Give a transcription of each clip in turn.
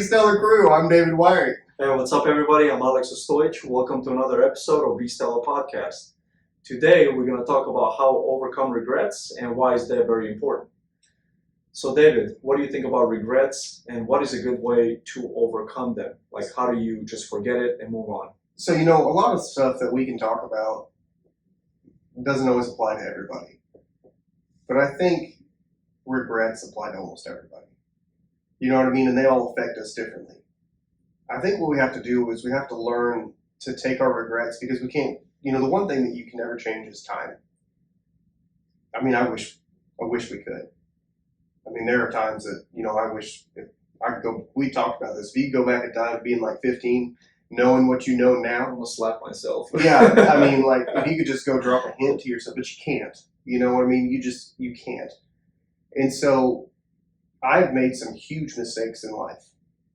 Stellar crew. I'm David Wyrick. Hey, what's up, everybody? I'm Ostojic. Welcome to another episode of Be Stellar Podcast. Today, we're going to talk about how to overcome regrets and why is that very important. So, David, what do you think about regrets and what is a good way to overcome them? Like, how do you just forget it and move on? So, a lot of stuff that we can talk about doesn't always apply to everybody. But I think regrets apply to almost everybody. You know what I mean? And they all affect us differently. I think what we have to do is we have to learn to take our regrets because we can't, the one thing that you can never change is time. I mean, I wish we could. I mean, there are times that, I wish if I could go, we talked about this, if you could go back in time being like 15, knowing what you know now. I'm going to slap myself. Yeah, I mean, like, if you could just go drop a hint to yourself, but you can't. You know what I mean? You can't. And so I've made some huge mistakes in life,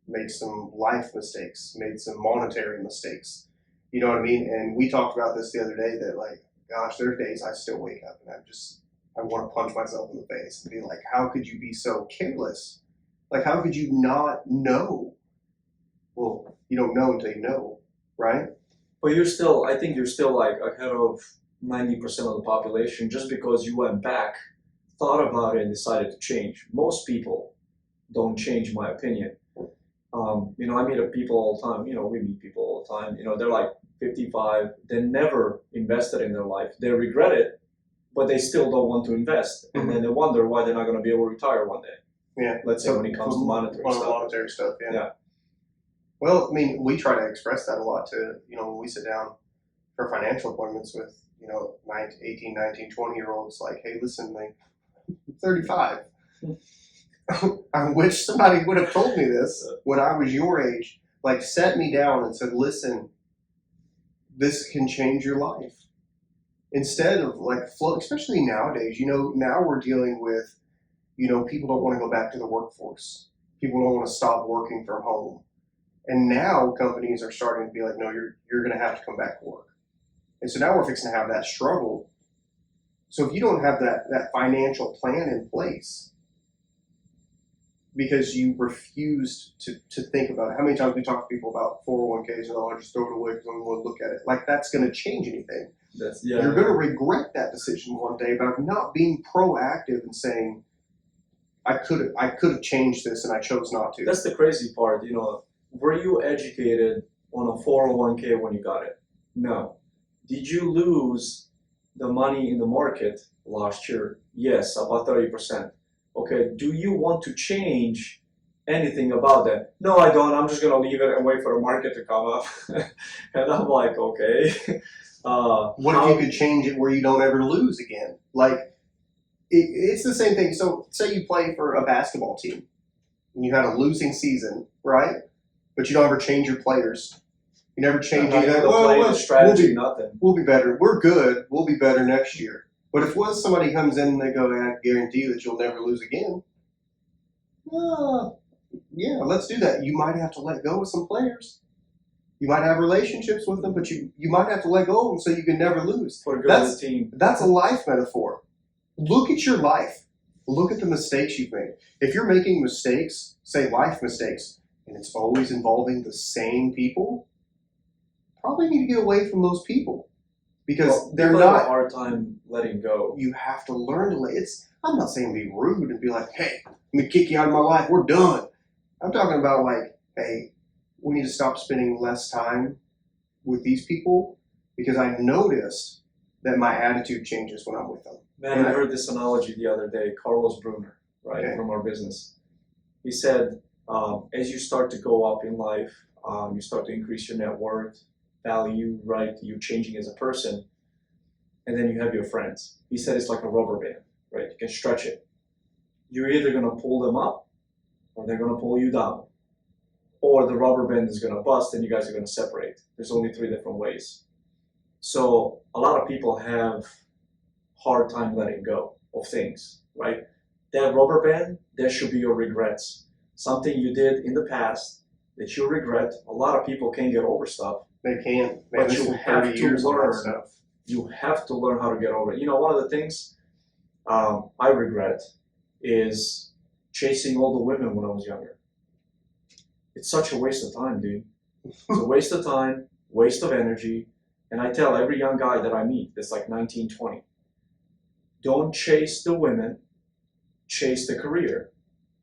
made some life mistakes, made some monetary mistakes. You know what I mean? And we talked about this the other day that, like, gosh, there are days I still wake up and I want to punch myself in the face and be like, how could you be so careless? Like, how could you not know? Well, you don't know until you know, right? But I think you're still like ahead of 90% of the population just because you went back, thought about it, and decided to change. Most people don't change, in my opinion. I meet people all the time. We meet people all the time. They're like 55. They never invested in their life. They regret it, but they still don't want to invest. And then they wonder why they're not going to be able to retire one day. Yeah. Let's say when it comes to monetary stuff. Yeah. Well, I mean, we try to express that a lot to, when we sit down for financial appointments with, 18, 19, 20-year-olds, like, hey, listen, like, I'm 35. I wish somebody would have told me this when I was your age, like sat me down and said, listen, this can change your life. Instead of like especially nowadays, now we're dealing with, people don't want to go back to the workforce. People don't want to stop working from home. And now companies are starting to be like, no, you're going to have to come back to work. And so now we're fixing to have that struggle. So if you don't have that financial plan in place, because you refused to think about it. How many times we talk to people about 401ks and I just throw it away because I don't want to look at it. Like that's going to change anything. You're going to regret that decision one day about not being proactive and saying, I could have changed this and I chose not to. That's the crazy part. Were you educated on a 401k when you got it? No. Did you lose the money in the market last year? Yes, about 30%. Okay, do you want to change anything about that? No, I don't. I'm just going to leave it and wait for the market to come up. And I'm like, okay. What if you could change it where you don't ever lose again? Like, it's the same thing. So say you play for a basketball team and you had a losing season, right? But you don't ever change your players. You never change the strategy, nothing. We'll be better. We're good. We'll be better next year. But if somebody comes in and they go, I guarantee you that you'll never lose again. Yeah, let's do that. You might have to let go of some players. You might have relationships with them, but you might have to let go of them so you can never lose. For a good team. That's a life metaphor. Look at your life. Look at the mistakes you've made. If you're making mistakes, say life mistakes, and it's always involving the same people, probably need to get away from those people. Because they're not have a hard time letting go. You have to learn to let I'm not saying be rude and be like, hey, let me kick you out of my life. We're done. I'm talking about like, hey, we need to stop spending less time with these people because I noticed that my attitude changes when I'm with them. Man, I heard this analogy the other day, Carlos Bruner, right, from our business. He said, as you start to go up in life, you start to increase your net worth, value, right? You're changing as a person. And then you have your friends. He said it's like a rubber band, right? You can stretch it. You're either going to pull them up or they're going to pull you down. Or the rubber band is going to bust and you guys are going to separate. There's only 3 different ways. So a lot of people have hard time letting go of things, right? That rubber band, that should be your regrets. Something you did in the past that you regret. A lot of people can't get over stuff. They can't. But you have to learn. You have to learn how to get over it. One of the things I regret is chasing all the women when I was younger. it's such a waste of time, dude. It's a waste of time, waste of energy. And I tell every young guy that I meet that's like 19, 20, don't chase the women, chase the career.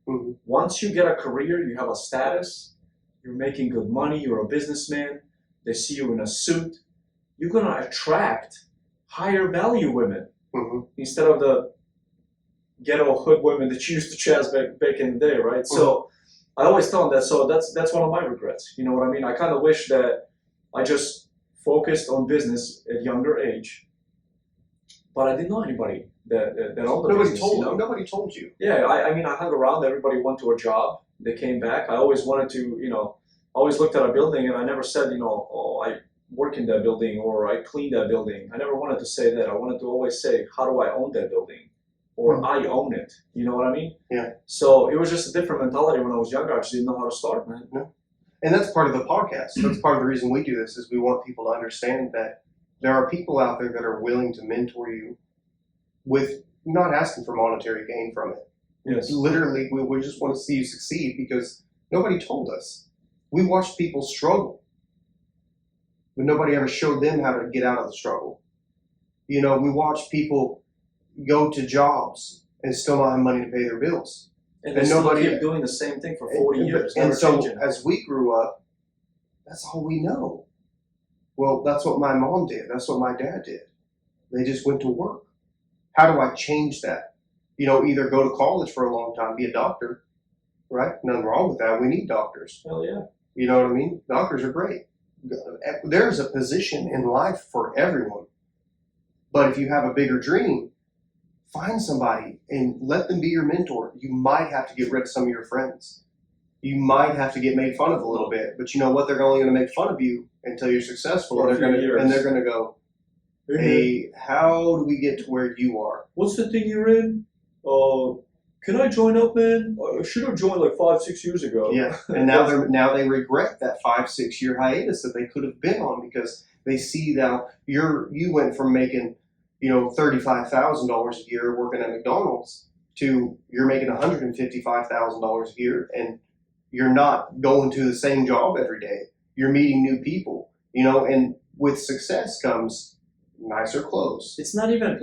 Mm-hmm. Once you get a career, you have a status, you're making good money, you're a businessman, they see you in a suit, you're going to attract higher value women Mm-hmm. instead of the ghetto hood women that you used to chase back in the day, right? Mm-hmm. So I always tell them that. So that's one of my regrets. You know what I mean? I kind of wish that I just focused on business at younger age, but I didn't know anybody that owned the business. Nobody told you. Yeah, I mean, I hung around. Everybody went to a job. They came back. I always wanted to, always looked at a building, and I never said, oh, I work in that building or I clean that building. I never wanted to say that. I wanted to always say, how do I own that building? Or I own it. You know what I mean? Yeah. So it was just a different mentality when I was younger. I just didn't know how to start, man. No. And that's part of the podcast. That's part of the reason we do this is we want people to understand that there are people out there that are willing to mentor you with not asking for monetary gain from it. Yes. Literally, we just want to see you succeed because nobody told us. We watched people struggle, but nobody ever showed them how to get out of the struggle. We watched people go to jobs and still not have money to pay their bills. And nobody kept doing the same thing for 40 years. And so changing. as we grew up, that's all we know. Well, that's what my mom did. That's what my dad did. They just went to work. How do I change that? Either go to college for a long time, be a doctor, right? Nothing wrong with that. We need doctors. Hell yeah. You know what I mean? Doctors are great. There's a position in life for everyone. But if you have a bigger dream, find somebody and let them be your mentor. You might have to get rid of some of your friends. You might have to get made fun of a little bit, but you know what? They're only going to make fun of you until you're successful, and they're going to go, "Hey, how do we get to where you are? What's the thing you're in? Can I join up, man? I should have joined like 5-6 years ago." Yeah, and now they regret that 5-6 year hiatus that they could have been on because they see now you went from making $35,000 a year working at McDonald's to you're making $155,000 a year, and you're not going to the same job every day. You're meeting new people, and with success comes nicer clothes. It's not even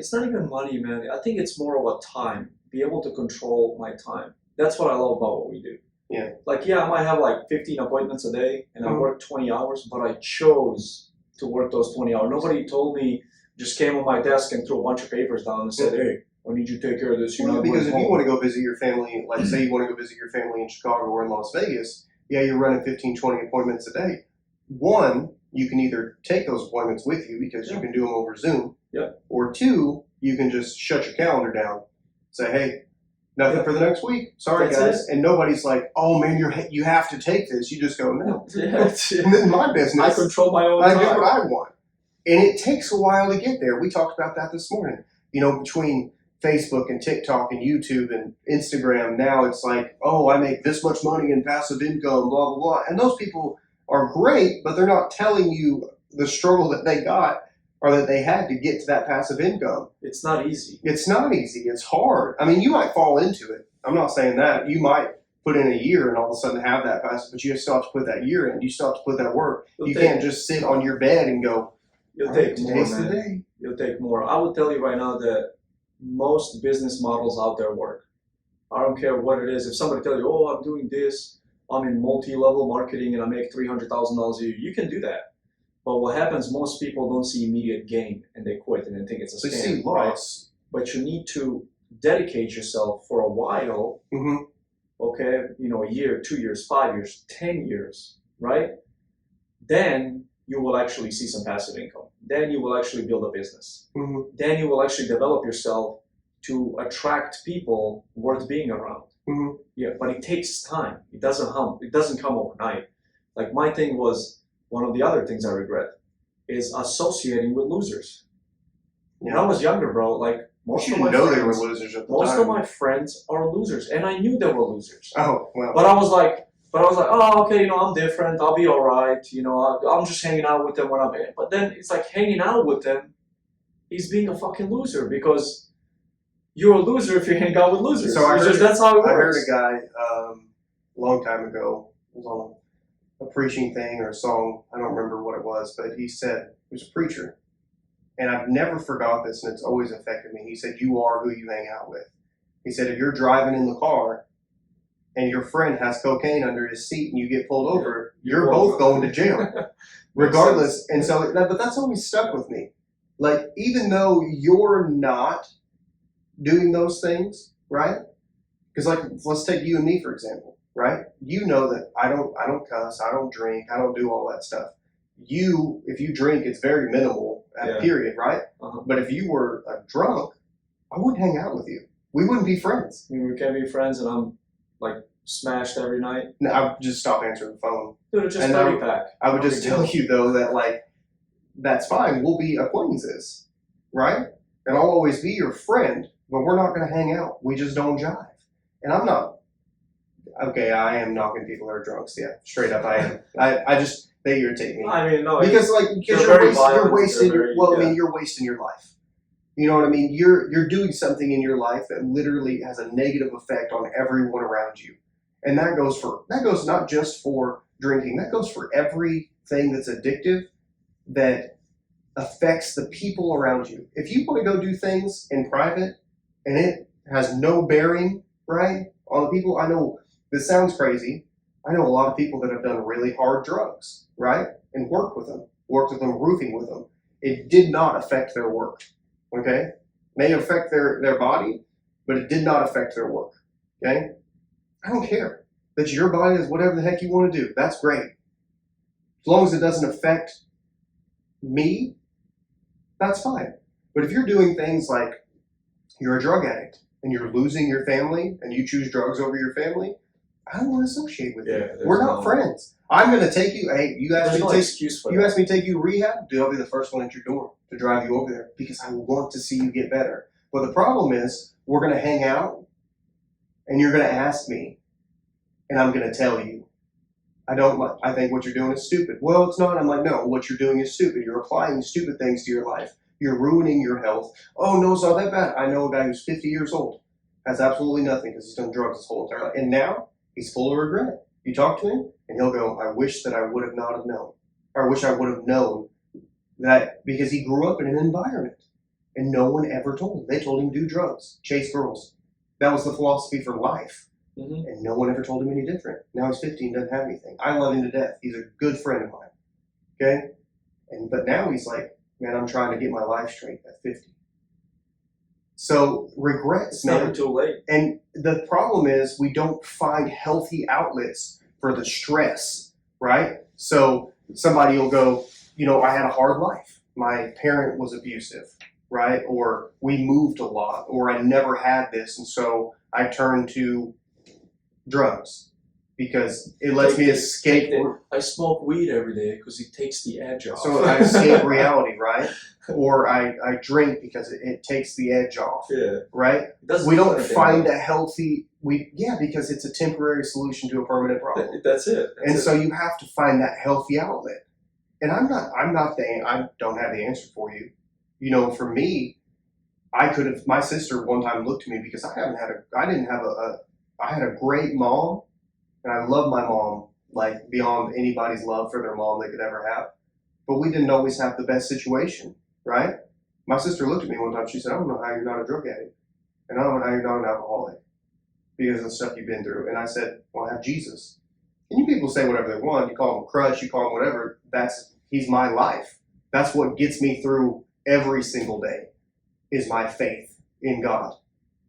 money, man. I think it's more of a time. Be able to control my time. That's what I love about what we do. Yeah. I might have like 15 appointments a day and I work 20 hours, but I chose to work those 20 hours. Nobody told me, just came on my desk and threw a bunch of papers down and said, hey, I need you to take care of this. Because if you want to go visit your family, like say you want to go visit your family in Chicago or in Las Vegas, yeah, you're running 15, 20 appointments a day. One, you can either take those appointments with you because you can do them over Zoom. Yeah. Or two, you can just shut your calendar down. Say, hey, nothing for the next week. Sorry, That's guys. it. And nobody's like, oh, man, you have to take this. You just go, no. Yeah. And in my business, I control my own I time. do what I want. And it takes a while to get there. We talked about that this morning. Between Facebook and TikTok and YouTube and Instagram, now it's like, oh, I make this much money in passive income, blah, blah, blah. And those people are great, but they're not telling you the struggle that they got or that they had to get to that passive income. It's not easy. It's not easy. It's hard. I mean, you might fall into it. I'm not saying that. You might put in a year and all of a sudden have that passive, but you still have to put that year in. You still have to put that work. You can't just sit on your bed and go, you'll take more, today's the man. day. You'll take more. I would tell you right now that most business models out there work. I don't care what it is. If somebody tells you, oh, I'm doing this, I'm in multi-level marketing and I make $300,000 a year, you can do that. But what happens, most people don't see immediate gain and they quit and they think it's a scam. They see loss. Right? But you need to dedicate yourself for a while, okay, a year, 2 years, 5 years, 10 years, right? Then you will actually see some passive income. Then you will actually build a business. Then you will actually develop yourself to attract people worth being around. Yeah, but it takes time. It doesn't come overnight. Like my thing was, one of the other things I regret is associating with losers. When I was younger, bro, like most of my friends, they were losers at the most time. of my friends are losers, and I knew they were losers. Oh, well. But I was like, oh, okay, I'm different. I'll be all right. I'm just hanging out with them when I'm in. But then it's like hanging out with them is being a fucking loser because you're a loser if you hang out with losers. So that's how it works. I heard a guy a long time ago, it was on a preaching thing or a song. I don't remember what it was, but he said, he was a preacher. And I've never forgot this, and it's always affected me. He said, you are who you hang out with. He said, if you're driving in the car and your friend has cocaine under his seat and you get pulled over, you're both going to jail, regardless. And so, but that's always stuck with me. Like, even though you're not doing those things, right? Because, like, let's take you and me, for example, right? You know that I don't cuss, I don't drink, I don't do all that stuff. If you drink, it's very minimal, period, right? But if you were a drunk, I wouldn't hang out with you. We wouldn't be friends. I mean, we can't be friends, and I'm like smashed every night. No, I would just stop answering the phone. Dude, it's just 30 pack. I would just tell you, though, that, like, that's fine. We'll be acquaintances, right? And I'll always be your friend, but we're not going to hang out. We just don't jive. And I'm not, okay, I am knocking people that are drunks. Yeah, straight up I am. I just, they irritate me. I mean, no. Because you're wasting your life. You know what I mean? You're doing something in your life that literally has a negative effect on everyone around you. And that goes not just for drinking, that goes for everything that's addictive that affects the people around you. If you want to go do things in private and it has no bearing, right, on the people, I know this sounds crazy. I know a lot of people that have done really hard drugs, right, and worked with them, roofing with them. It did not affect their work, okay? May affect their body, but it did not affect their work, okay? I don't care. That your body is whatever the heck you want to do. That's great. As long as it doesn't affect me, that's fine. But if you're doing things like you're a drug addict and you're losing your family and you choose drugs over your family, I don't want to associate with you. We're not friends. I'm going to take you. Hey, you asked me to take you to rehab. Dude, I'll be the first one at your door to drive you over there because I want to see you get better. But the problem is we're going to hang out and you're going to ask me and I'm going to tell you. I think what you're doing is stupid. Well, it's not. I'm like, no, what you're doing is stupid. You're applying stupid things to your life. You're ruining your health. Oh, no, it's not that bad. I know a guy who's 50 years old, has absolutely nothing because he's done drugs his whole entire life. And now he's full of regret. You talk to him and he'll go, I wish that I would have not have known. Or I wish I would have known that, because he grew up in an environment and no one ever told him. They told him do drugs, chase girls. That was the philosophy for life. Mm-hmm. And no one ever told him any different. Now he's 15, doesn't have anything. I love him to death. He's a good friend of mine. Okay? But now he's like, man, I'm trying to get my life straight at 50. So regrets, it's never too late. And the problem is we don't find healthy outlets for the stress, right? So somebody will go, I had a hard life. My parent was abusive, right? Or we moved a lot, or I never had this, and so I turned to drugs because it lets me escape. I smoke weed every day because it takes the edge off. So I escape reality, right? Or I drink because it takes the edge off, right? We don't find a healthy, because it's a temporary solution to a permanent problem. That's it. So you have to find that healthy outlet. And I don't have the answer for you. For me, my sister one time looked at me because I had a great mom, and I love my mom, like beyond anybody's love for their mom they could ever have. But we didn't always have the best situation, right? My sister looked at me one time, she said, I don't know how you're not a drug addict, and I don't know how you're not an alcoholic because of the stuff you've been through. And I said, well, I have Jesus. And you people say whatever they want, you call him a crush, you call him whatever, he's my life. That's what gets me through every single day, is my faith in God.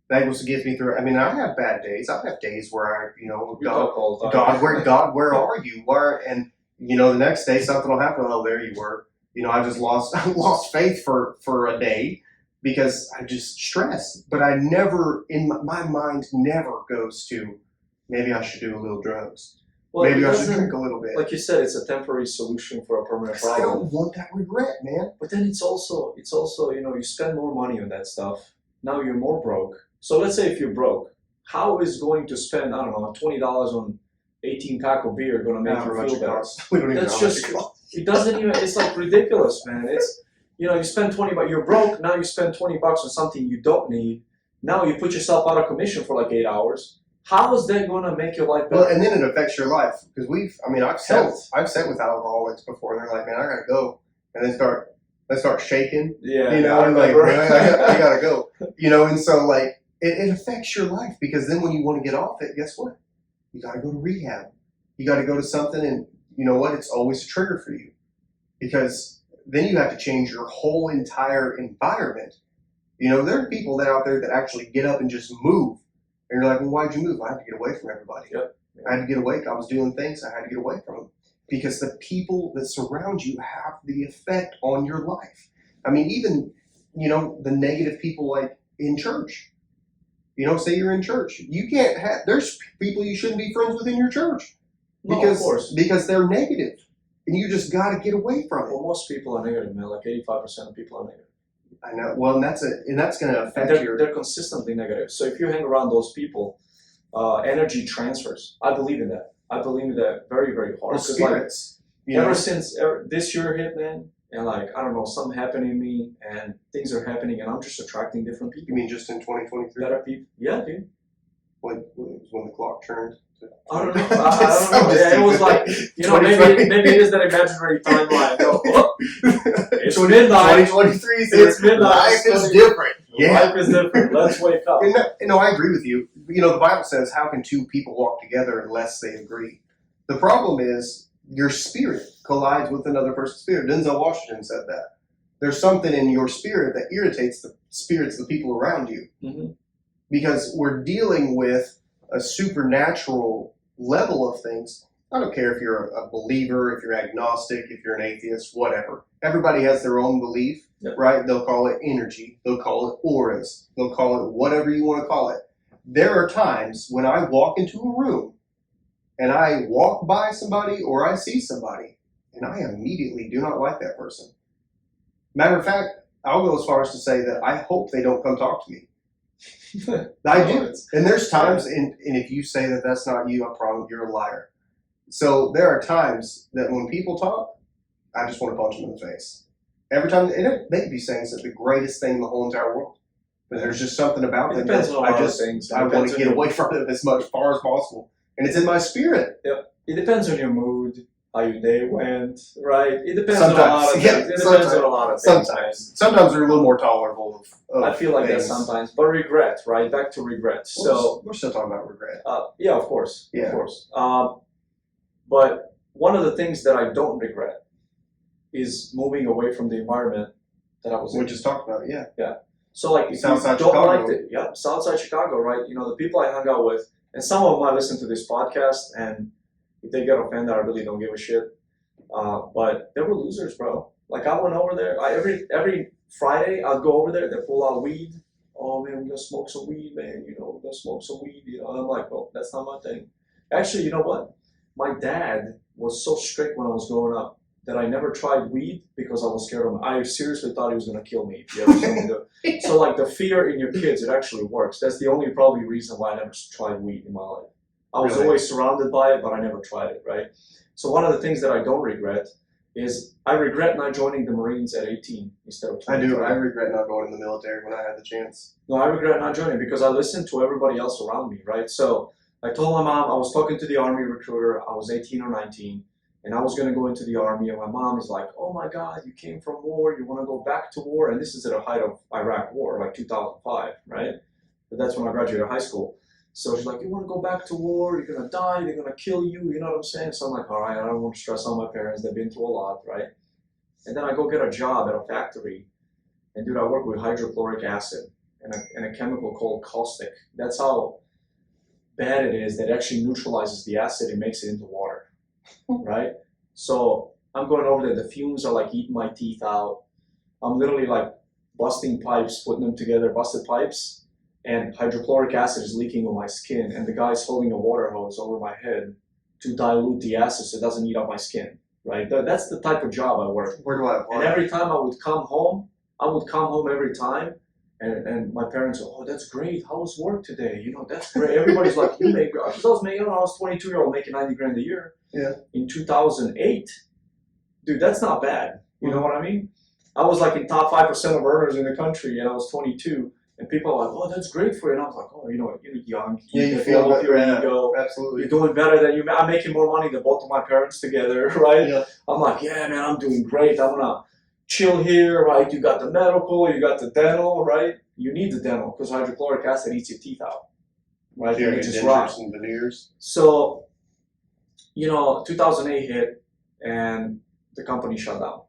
That was what gets me through. I mean, I have bad days. I have days where God, where are you? And the next day something will happen. Oh, there you were. I just lost faith for a day because I just stressed. But I never, my mind never goes to, maybe I should do a little drugs. Well, maybe I should drink a little bit. Like you said, it's a temporary solution for a permanent problem. I don't want that regret, man. But then it's also you spend more money on that stuff. Now you're more broke. So let's say if you're broke, how is going to spend, I don't know, $20 on 18 pack of beer going to make you feel better? We don't even That's just, it doesn't even, it's like ridiculous, man. It's, you spend 20 bucks, you're broke, now you spend 20 bucks on something you don't need. Now you put yourself out of commission for like 8 hours. How is that going to make your life better? Well, and then it affects your life because I've sat with alcoholics before, and they're like, "Man, I gotta go," and they start shaking, Yeah, and like, "Man, I gotta go," and so like it affects your life because then when you want to get off it, guess what? You got to go to rehab. You got to go to something, and you know what? It's always a trigger for you because then you have to change your whole entire environment. There are people that out there that actually get up and just move. And you're like, well, why'd you move? I had to get away from everybody. Yep. I had to get away. I was doing things. I had to get away from them. Because the people that surround you have the effect on your life. I mean, even, the negative people like in church. Say you're in church. You can't there's people you shouldn't be friends with in your church. Because they're negative. And you just got to get away from it. Well, most people are negative, man. Like 85% of people are negative. I know. Well, and that's going to affect they're consistently negative. So if you hang around those people, energy transfers. I believe in that. I believe in that very, very hard. Well, spirits. Ever since this year hit, man, and like, I don't know, something happened in me and things are happening and I'm just attracting different people. You mean just in 2023? Better people. Yeah, dude. When the clock turned? I don't know. I don't know. Yeah, it was like, maybe it is that imaginary timeline. It's midnight. 2023. It's midnight. Life is different. Yeah. Life is different. Let's wake up. I agree with you. The Bible says, how can two people walk together unless they agree? The problem is your spirit collides with another person's spirit. Denzel Washington said that. There's something in your spirit that irritates the spirits of the people around you. Mm-hmm. Because we're dealing with a supernatural level of things. I don't care if you're a believer, if you're agnostic, if you're an atheist, whatever. Everybody has their own belief, right? They'll call it energy. They'll call it auras. They'll call it whatever you want to call it. There are times when I walk into a room and I walk by somebody or I see somebody and I immediately do not like that person. Matter of fact, I'll go as far as to say that I hope they don't come talk to me. I do. And there's times, and if you say that that's not you, I promise you're a liar. So there are times that when people talk, I just want to punch them in the face. Every time, and they could be saying it's the greatest thing in the whole entire world. But there's just something about them that I want to get away from it as far as possible. And it's in my spirit. Yep. It depends on your mood, how your day went, right? It depends on a lot of things. It depends on a lot of things. Sometimes they're a little more tolerable. I feel like that sometimes. But regret, right? Back to regret. So we're still talking about regret. Yeah, of course. Yeah. Of course. But one of the things that I don't regret is moving away from the environment that I was in. We just talked about it, yeah. Yeah. So like, if Southside you don't Chicago. like it, yeah, Southside Chicago, right? The people I hung out with, and some of them might listen to this podcast, and if they get offended, I really don't give a shit. But they were losers, bro. Like, I went over there. Every Friday, I'd go over there. They pull out weed. Oh man, we're gonna smoke some weed, man. We're gonna smoke some weed. And I'm like, well, that's not my thing. Actually, you know what? My dad was so strict when I was growing up that I never tried weed because I was scared of him. I seriously thought he was gonna kill me if he ever saw me do it. So like, the fear in your kids, it actually works. That's the only probably reason why I never tried weed in my life. I was always surrounded by it, but I never tried it, right? So one of the things that I don't regret is I regret not joining the Marines at 18 instead of 20. I do. I regret not going in the military when I had the chance. No, I regret not joining because I listened to everybody else around me, right? So I told my mom, I was talking to the Army recruiter, I was 18 or 19, and I was going to go into the Army, and my mom is like, oh my God, you came from war, you want to go back to war? And this is at the height of Iraq war, like 2005, right? But that's when I graduated high school. So she's like, you want to go back to war, you're going to die, they're going to kill you, you know what I'm saying? So I'm like, all right, I don't want to stress out my parents, they've been through a lot, right? And then I go get a job at a factory, and dude, I work with hydrochloric acid and a chemical called caustic. That's how bad it is that actually neutralizes the acid and makes it into water, right? So I'm going over there, the fumes are like eating my teeth out. I'm literally like busting pipes, putting them together, busted pipes, and hydrochloric acid is leaking on my skin, and the guy's holding a water hose over my head to dilute the acid so it doesn't eat up my skin, right? That's the type of job I work. Where do I apply? And every time I would come home every time, and my parents go, oh, that's great. How was work today? That's great. Everybody's like, you make, because I was 22-year-old making 90 grand a year. Yeah. In 2008, dude, that's not bad. You know what I mean? I was like in top 5% of earners in the country, and I was 22. And people are like, oh, that's great for you. And I was like, oh, you're young. Yeah, you can feel develop your better. ego. Absolutely. You're doing better than you. I'm making more money than both of my parents together, right? Yeah. I'm like, yeah, man, I'm doing great. I'm gonna chill here, right? You got the medical, you got the dental, right? You need the dental because hydrochloric acid eats your teeth out, right? Yeah, You just rot. and veneers. So, 2008 hit and the company shut down.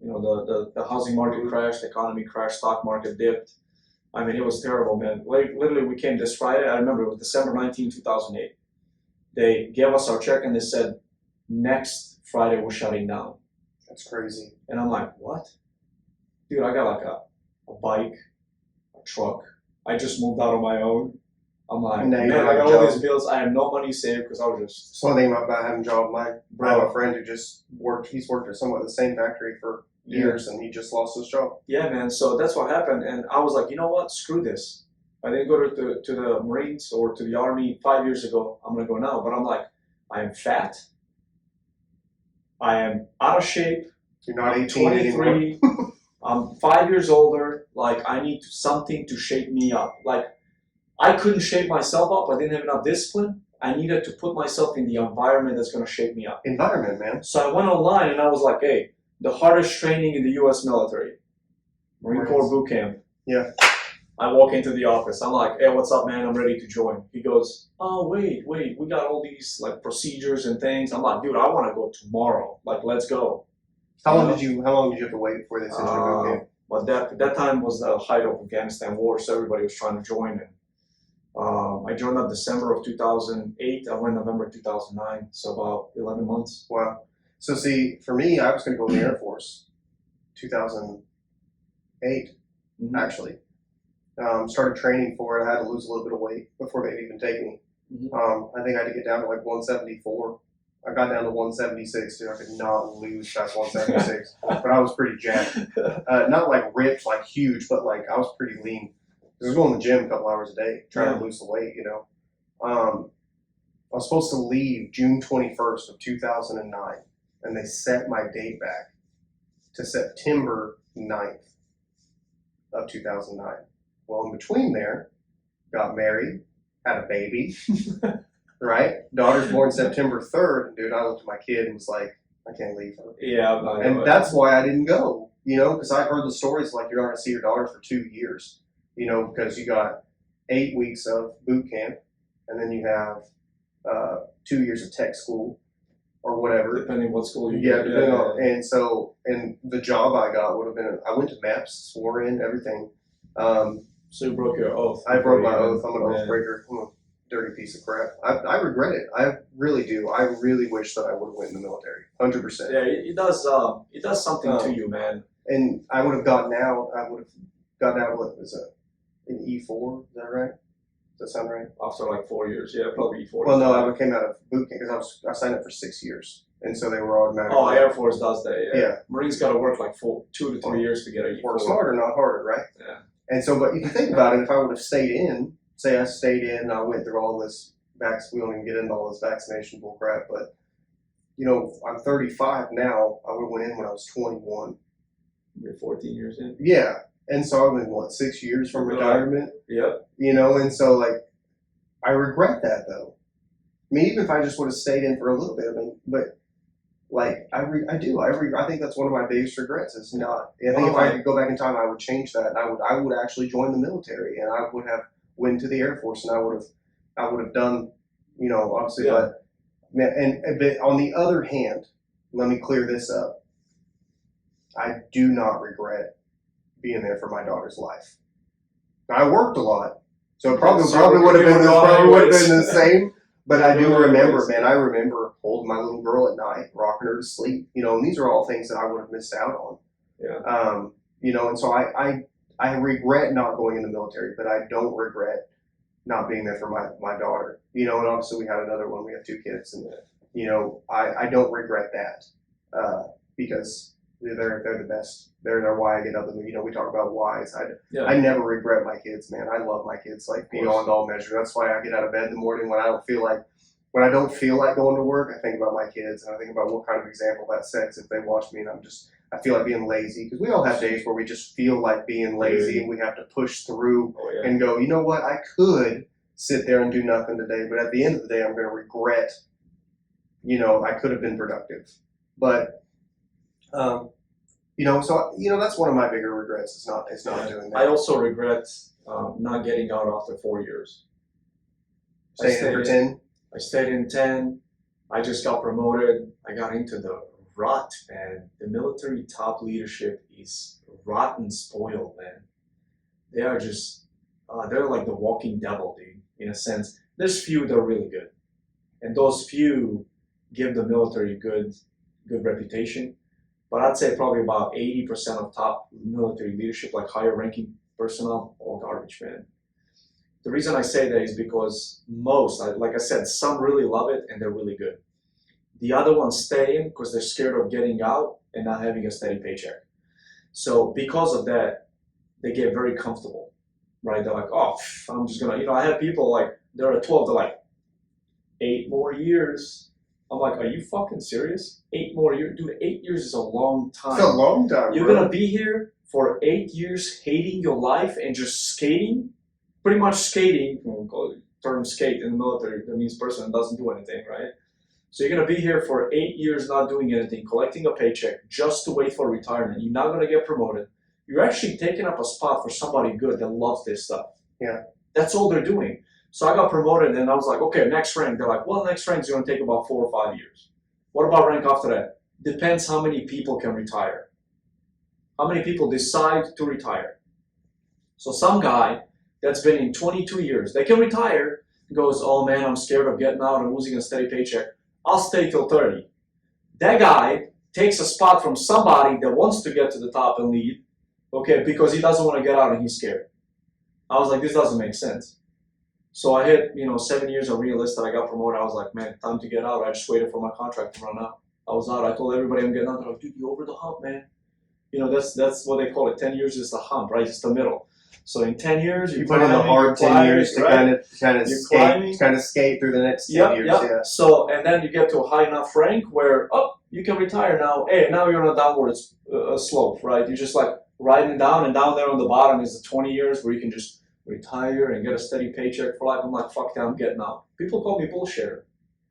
The housing market crashed, the economy crashed, stock market dipped. I mean, it was terrible, man. Literally, we came this Friday. I remember it was December 19, 2008. They gave us our check and they said, next Friday, we're shutting down. That's crazy. And I'm like, what? Dude, I got like a bike, a truck. I just moved out on my own. I'm like, man, I got all these bills. I have no money saved because I was just... It's one thing about having a job. I have a friend who just worked, he's worked at somewhat the same factory for years and he just lost his job. Yeah, man. So that's what happened. And I was like, you know what? Screw this. I didn't go to the Marines or to the Army 5 years ago. I'm going to go now. But I'm like, I am fat. I am out of shape. You're not 18 23. I'm 5 years older. Like, I need something to shape me up. Like, I couldn't shape myself up. I didn't have enough discipline. I needed to put myself in the environment that's going to shape me up. Environment, man. So I went online and I was like, hey, the hardest training in the U.S. military, Marine Corps boot camp. Yeah. I walk into the office. I'm like, hey, what's up, man? I'm ready to join. He goes, oh, wait, we got all these like procedures and things. I'm like, dude, I want to go tomorrow. Like, let's go. How long did you have to wait before they sent you to boot camp? But that time was the height of Afghanistan war, so everybody was trying to join. And I joined up December of 2008. I went November 2009, so about 11 months. Wow. So see, for me, I was going to go in the Air Force, 2008, actually. Started training for it. I had to lose a little bit of weight before they'd even take me. I think I had to get down to like 174. I got down to 176, dude. I could not lose past 176, but I was pretty jacked. Not like ripped, like huge, but like I was pretty lean. I was going to the gym a couple hours a day, trying to lose the weight, I was supposed to leave June 21st of 2009, and they set my date back to September 9th of 2009. Well, in between there, got married, had a baby, right? Daughter's born September 3rd. Dude, I looked at my kid and was like, I can't leave her. Yeah. And that's why I didn't go, because I heard the stories like you're not going to see your daughter for 2 years, because you got 8 weeks of boot camp, and then you have 2 years of tech school or whatever. Depending what school you get. Yeah. And so, and the job I got would have been, I went to MEPS, swore in, everything. So you broke your oath. I broke my oath. I'm an oath breaker. I'm a dirty piece of crap. I regret it. I really do. I really wish that I would have went in the military. 100%. Yeah, it does. It does something to you, man. And I would have gotten out. What was it? An E4? Is that right? Does that sound right? After like 4 years, yeah, probably E4. Well, no, I came out of boot camp because I signed up for 6 years, and so they were automatic. Oh, Air Force does that. Yeah. Marines got to work like 2 to 3 years to get a E4. Work smarter, not harder, right? Yeah. And so, but if you think about it, if I would have stayed in, say I stayed in, I went through all this we don't even get into all this vaccination bull crap, but I'm 35 now. I would have went in when I was 21. You're 14 years in. Yeah, and so I've been 6 years from retirement. Yep. And so like, I regret that though. I mean, even if I just would have stayed in for a little bit, but like I think that's one of my biggest regrets. Is not. I think if I could go back in time, I would change that. And I would actually join the military, and I would have went to the Air Force, and I would have done, obviously. Yeah. But on the other hand, let me clear this up. I do not regret being there for my daughter's life. I worked a lot, so it probably would have been the same. But I do remember, man. I remember holding my little girl at night, rocking her to sleep. And these are all things that I would have missed out on. Yeah. And so I regret not going in the military, but I don't regret not being there for my daughter. And obviously we had another one. We have 2 kids, and I don't regret that because they're the best. They're why I get up. We talk about whys. I never regret my kids, man. I love my kids like beyond all measure. That's why I get out of bed in the morning when I don't feel like going to work. I think about my kids, and I think about what kind of example that sets if they watch me, and I feel like being lazy, because we all have days where we just feel like being lazy and we have to push through and go, you know what, I could sit there and do nothing today, but at the end of the day, I'm going to regret, I could have been productive. But, that's one of my bigger regrets is not doing that. I also regret not getting out after 4 years. Staying in for 10? I stayed in 10. I just got promoted. I got into the rut, man. The military top leadership is rotten spoiled, man. They are just, they're like the walking devil, dude, in a sense. There's few that are really good. And those few give the military good reputation. But I'd say probably about 80% of top military leadership, like higher ranking personnel, all garbage, man. The reason I say that is because most, like I said, some really love it and they're really good. The other ones stay in because they're scared of getting out and not having a steady paycheck. So because of that, they get very comfortable, right? They're like, oh, I'm just gonna, I have people like, they're at 12, they're like, 8 more years. I'm like, are you fucking serious? 8 more years? Dude, 8 years is a long time. It's a long time, You're bro. gonna be here for 8 years hating your life and just skating? Pretty much skating, we'll call it term skate in the military, that means person doesn't do anything, right? So you're gonna be here for 8 years not doing anything, collecting a paycheck just to wait for retirement. You're not gonna get promoted. You're actually taking up a spot for somebody good that loves this stuff. Yeah. That's all they're doing. So I got promoted and I was like, okay, next rank. They're like, well, next rank is gonna take about 4 or 5 years. What about rank after that? Depends how many people can retire. How many people decide to retire. So some guy that's been in 22 years, they can retire, goes, oh man, I'm scared of getting out and losing a steady paycheck. I'll stay till 30. That guy takes a spot from somebody that wants to get to the top and lead, okay, because he doesn't want to get out and he's scared. I was like, this doesn't make sense. So I hit, 7 years of realistic. I got promoted. I was like, man, time to get out. I just waited for my contract to run out. I was out. I told everybody I'm getting out. They're like, dude, you over the hump, man. That's what they call it. 10 years is the hump, right? It's the middle. So in 10 years, you put in the hard 10 years to right? kind of skate through the next 10 years. Yeah. So, and then you get to a high enough rank where, you can retire now. Hey, now you're on a downward slope, right? You're just like riding down, and down there on the bottom is the 20 years where you can just retire and get a steady paycheck for life. I'm like, fuck that, I'm getting out. People call me bullshitter.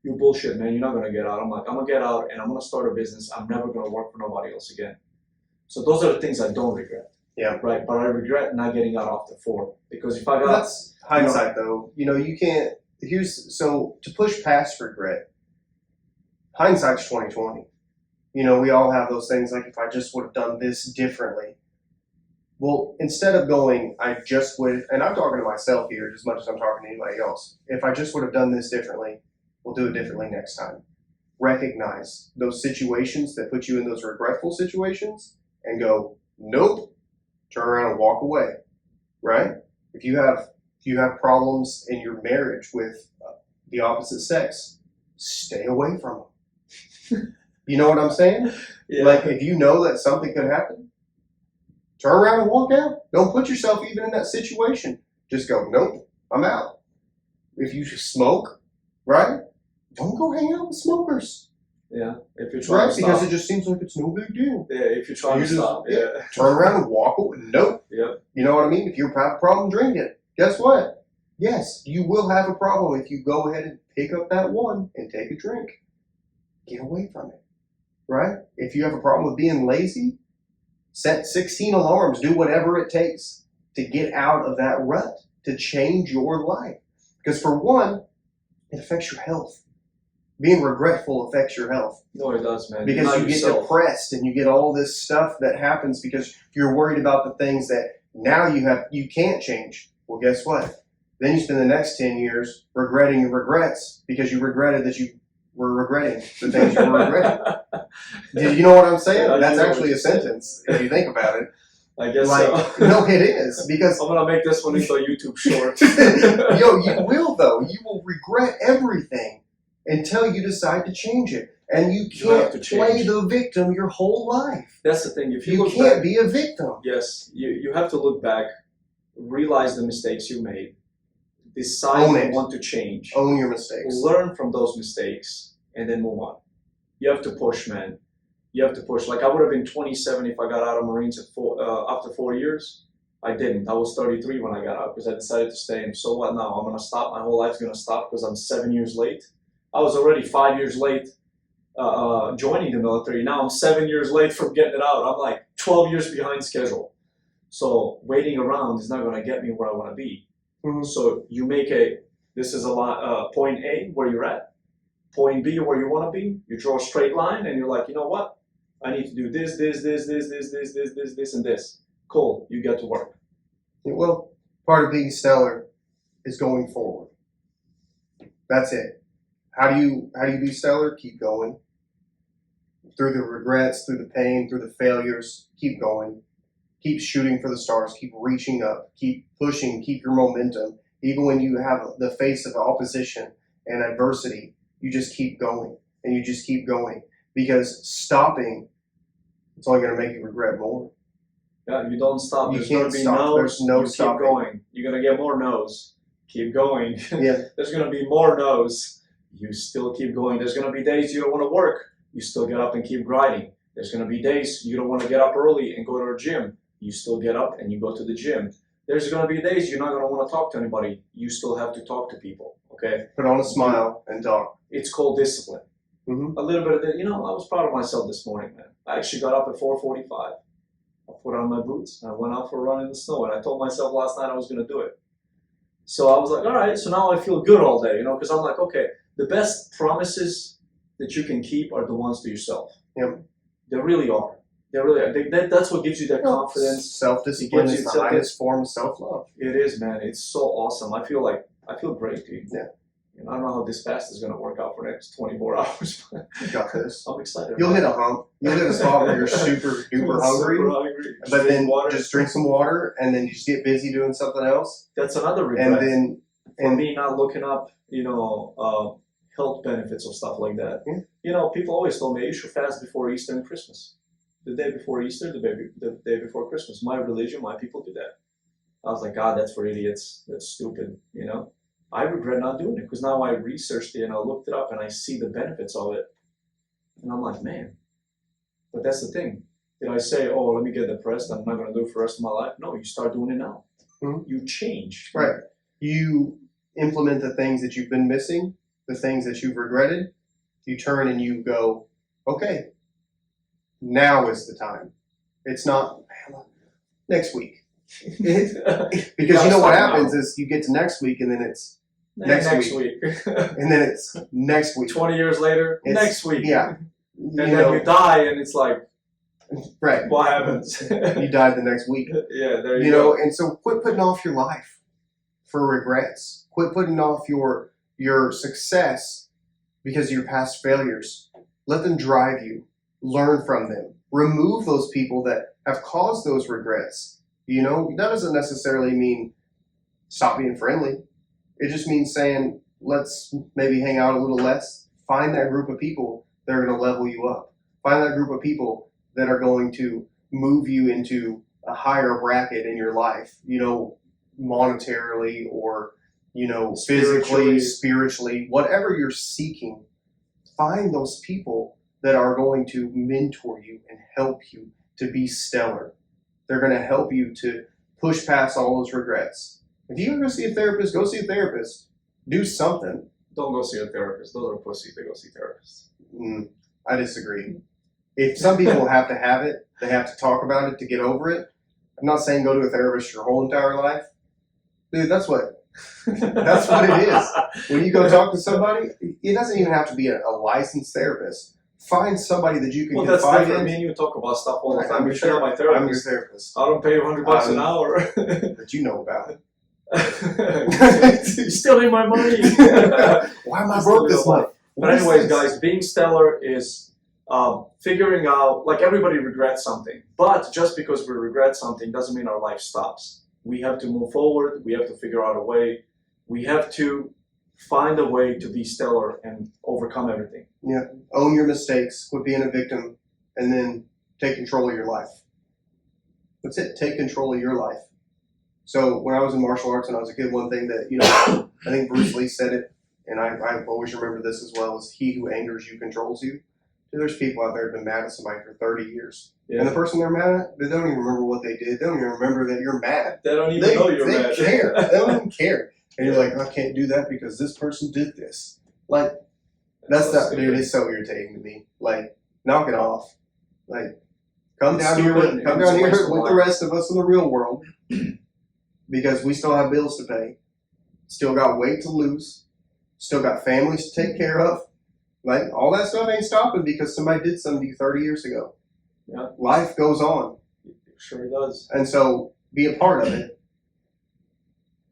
You bullshit, man. You're not going to get out. I'm like, I'm going to get out and I'm going to start a business. I'm never going to work for nobody else again. So those are the things I don't regret. Yeah. Right. But I regret not getting out after 4 because if I got that's hindsight though. You can't. So to push past regret, hindsight's 20/20. We all have those things like if I just would have done this differently. Well, instead of going, I just would, and I'm talking to myself here as much as I'm talking to anybody else. If I just would have done this differently, we'll do it differently next time. Recognize those situations that put you in those regretful situations and go, nope. Turn around and walk away, right? If you have problems in your marriage with the opposite sex, stay away from them. You know what I'm saying? Yeah. Like if you know that something could happen, turn around and walk out. Don't put yourself even in that situation. Just go, nope, I'm out. If you smoke, right? Don't go hang out with smokers. Yeah, if you're trying to stop. Because it just seems like it's no big deal. Yeah, if you're trying to stop. Yeah. Turn around and walk away. Nope. Yep. You know what I mean? If you have a problem drinking, guess what? Yes, you will have a problem if you go ahead and pick up that one and take a drink. Get away from it. Right? If you have a problem with being lazy, set 16 alarms. Do whatever it takes to get out of that rut, to change your life. Because for one, it affects your health. Being regretful affects your health. No, it does, man. Because you get depressed and you get all this stuff that happens because you're worried about the things that now you can't change. Well, guess what? Then you spend the next 10 years regretting your regrets because you regretted that you were regretting the things you were regretting. Do you know what I'm saying? Yeah, that's actually a sentence if you think about it. I guess so. No, it is because I'm gonna make this one into a YouTube short. You will though. You will regret everything until you decide to change it. And you can't play the victim your whole life. That's the thing. If you can't be a victim. Yes, you have to look back, realize the mistakes you made, decide you want to change. Own your mistakes. Learn from those mistakes, and then move on. You have to push, man. You have to push. Like I would have been 27 if I got out of Marines after 4 years. I didn't. I was 33 when I got out because I decided to stay. And so what now? I'm going to stop. My whole life's going to stop because I'm 7 years late. I was already 5 years late joining the military. Now I'm 7 years late from getting it out. I'm like 12 years behind schedule. So waiting around is not going to get me where I want to be. Mm-hmm. So you make this is a lot, point A, where you're at. Point B, where you want to be. You draw a straight line and you're like, you know what? I need to do this, and this. Cool, you get to work. Well, part of being stellar is going forward. That's it. How do you be stellar? Keep going. Through the regrets, through the pain, through the failures, keep going. Keep shooting for the stars. Keep reaching up. Keep pushing. Keep your momentum. Even when you have the face of opposition and adversity, you just keep going and you just keep going, because stopping, it's only going to make you regret more. Yeah, you don't stop. There's going to be no's. There's no stopping. Keep going. You're going to get more no's. Keep going. Yeah. There's going to be more no's. You still keep going. There's going to be days you don't want to work. You still get up and keep grinding. There's going to be days you don't want to get up early and go to a gym. You still get up and you go to the gym. There's going to be days you're not going to want to talk to anybody. You still have to talk to people. Okay. Put on a smile and talk. It's called discipline. Mm-hmm. A little bit of that. You know, I was proud of myself this morning, man. I actually got up at 4:45. I put on my boots. I went out for a run in the snow, and I told myself last night I was going to do it. So I was like, all right. So now I feel good all day, you know, because I'm like, okay, the best promises that you can keep are the ones to yourself. Yep. They really are. They really are. That's what gives you that confidence. Self-discipline is the highest form of self-love. It is, man. It's so awesome. I feel great, dude. Yeah. And I don't know how this fast is going to work out for the next 24 hours. But you got this. I'm excited. You'll hit a hump. You'll hit a spot where you're super duper hungry. Super hungry. But then just drink some water, and then you just get busy doing something else. That's another regret. And then for me, not looking up, you know, health benefits or stuff like that. Yeah. You know, people always told me you should fast before Easter and Christmas. The day before Easter, the day before Christmas. My religion, my people do that. I was like, God, that's for idiots. That's stupid, you know. I regret not doing it because now I researched it and I looked it up and I see the benefits of it. And I'm like, man, but that's the thing. Did I say, oh, let me get depressed, I'm not going to do it for the rest of my life? No, you start doing it now. Mm-hmm. You change. Right. You implement the things that you've been missing, the things that you've regretted. You turn and you go, okay, now is the time. It's not next week. Because you know what happens is you get to next week and then it's next week. And then it's next week. 20 years later, next week. Yeah. And then you die and it's like, right. What happens? You died the next week. Yeah, there you go. You know, and so quit putting off your life for regrets. Quit putting off your success because of your past failures. Let them drive you. Learn from them. Remove those people that have caused those regrets. You know, that doesn't necessarily mean stop being friendly. It just means saying, let's maybe hang out a little less. Find that group of people that are going to level you up. Find that group of people that are going to move you into a higher bracket in your life, you know, monetarily or, you know, physically, spiritually, whatever you're seeking. Find those people that are going to mentor you and help you to be stellar. They're going to help you to push past all those regrets. If you're going to see a therapist, go see a therapist. Do something. Don't go see a therapist. Those are pussies. They go see therapists. I disagree. If some people have to have it, they have to talk about it to get over it. I'm not saying go to a therapist your whole entire life. Dude, that's what it is. When you go talk to somebody, it doesn't even have to be a licensed therapist. Find somebody that you can confide that's different. in. Me and you talk about stuff all the time. I'm You should have my therapist. I'm your therapist. I don't pay you $100 an hour. That you know about. You're stealing my money. Why am I broke this month? But anyways, guys, being stellar is figuring out, like everybody regrets something. But just because we regret something doesn't mean our life stops. We have to move forward. We have to figure out a way. We have to find a way to be stellar and overcome everything. Yeah. Own your mistakes. Quit being a victim. And then take control of your life. That's it. Take control of your life. So when I was in martial arts and I was a kid, one thing that, you know, I think Bruce Lee said it, and I always remember this as well, is he who angers you controls you. There's people out there that have been mad at somebody for 30 years. Yeah. And the person they're mad at, they don't even remember what they did. They don't even remember that you're mad. They don't even know you're mad. They care. They don't even care. And you're like, I can't do that because this person did this. Like, that's not, dude, it's so irritating to me. Like, knock it off. Like, come down here with the rest of us in the real world because we still have bills to pay, still got weight to lose, still got families to take care of. Like, all that stuff ain't stopping because somebody did something to you 30 years ago. Yeah. Life goes on. It sure does. And so, be a part of it.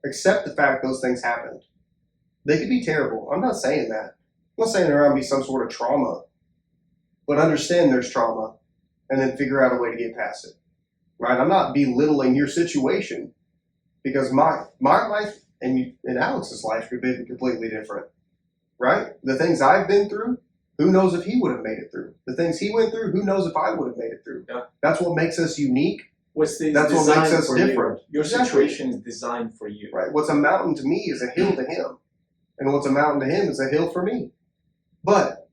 Accept the fact those things happened. They could be terrible. I'm not saying that. I'm not saying there will be some sort of trauma. But understand there's trauma and then figure out a way to get past it. Right? I'm not belittling your situation because my life and Alex's life could be completely different. Right? The things I've been through, who knows if he would have made it through. The things he went through, who knows if I would have made it through. Yeah. That's what makes us unique. That's what makes us different. Your situation is designed for you. Right. What's a mountain to me is a hill to him. And what's a mountain to him is a hill for me. But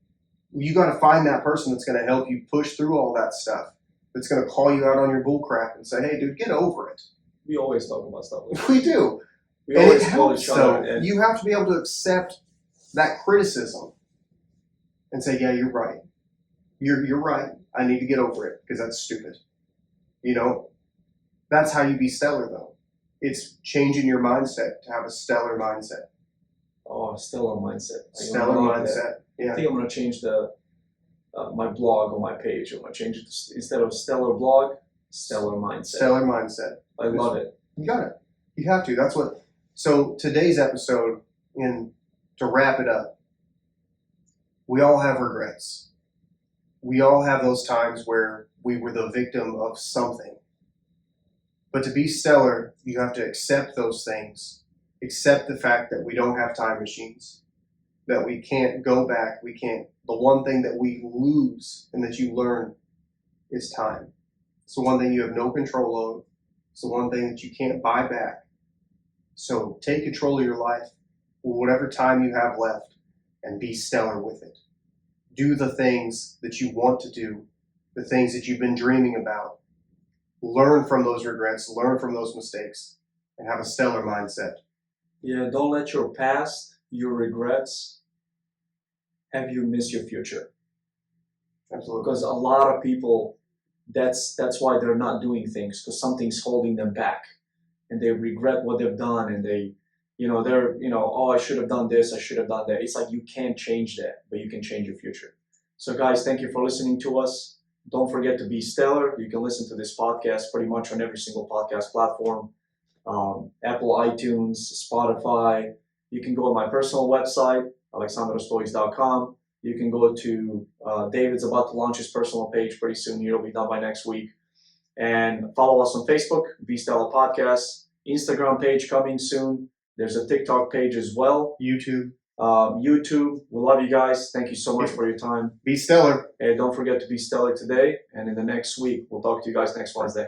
you got to find that person that's going to help you push through all that stuff. That's going to call you out on your bull crap and say, hey, dude, get over it. We always talk about stuff like that. We do. We and always it call helps, each other. though. You have to be able to accept that criticism and say, yeah, you're right. You're right. I need to get over it because that's stupid. You know, that's how you be stellar, though. It's changing your mindset to have a stellar mindset. Oh, stellar mindset. Stellar mindset. Yeah. I think I'm going to change the my blog on my page. I'm going to change it to, instead of stellar blog, stellar mindset. Stellar mindset. I love it. You got it. You have to. That's what. So today's episode, to wrap it up, we all have regrets. We all have those times where we were the victim of something. But to be stellar, you have to accept those things. Accept the fact that we don't have time machines, that we can't go back. We can't. The one thing that we lose and that you learn is time. It's the one thing you have no control of. It's the one thing that you can't buy back. So take control of your life, whatever time you have left, and be stellar with it. Do the things that you want to do, the things that you've been dreaming about. Learn from those regrets, learn from those mistakes, and have a stellar mindset. Yeah, don't let your past, your regrets, have you miss your future. Absolutely. Because a lot of people, that's why they're not doing things, because something's holding them back. And they regret what they've done, and oh, I should have done this, I should have done that. It's like you can't change that, but you can change your future. So guys, thank you for listening to us. Don't forget to be stellar. You can listen to this podcast pretty much on every single podcast platform. Apple, iTunes, Spotify. You can go to my personal website, AleksandarOstojic.com. You can go to, David's about to launch his personal page pretty soon. It'll be done by next week. And follow us on Facebook, Be Stellar Podcast. Instagram page coming soon. There's a TikTok page as well. YouTube. YouTube. We love you guys. Thank you so much for your time. Be stellar. And don't forget to be stellar today. And in the next week, we'll talk to you guys next Wednesday.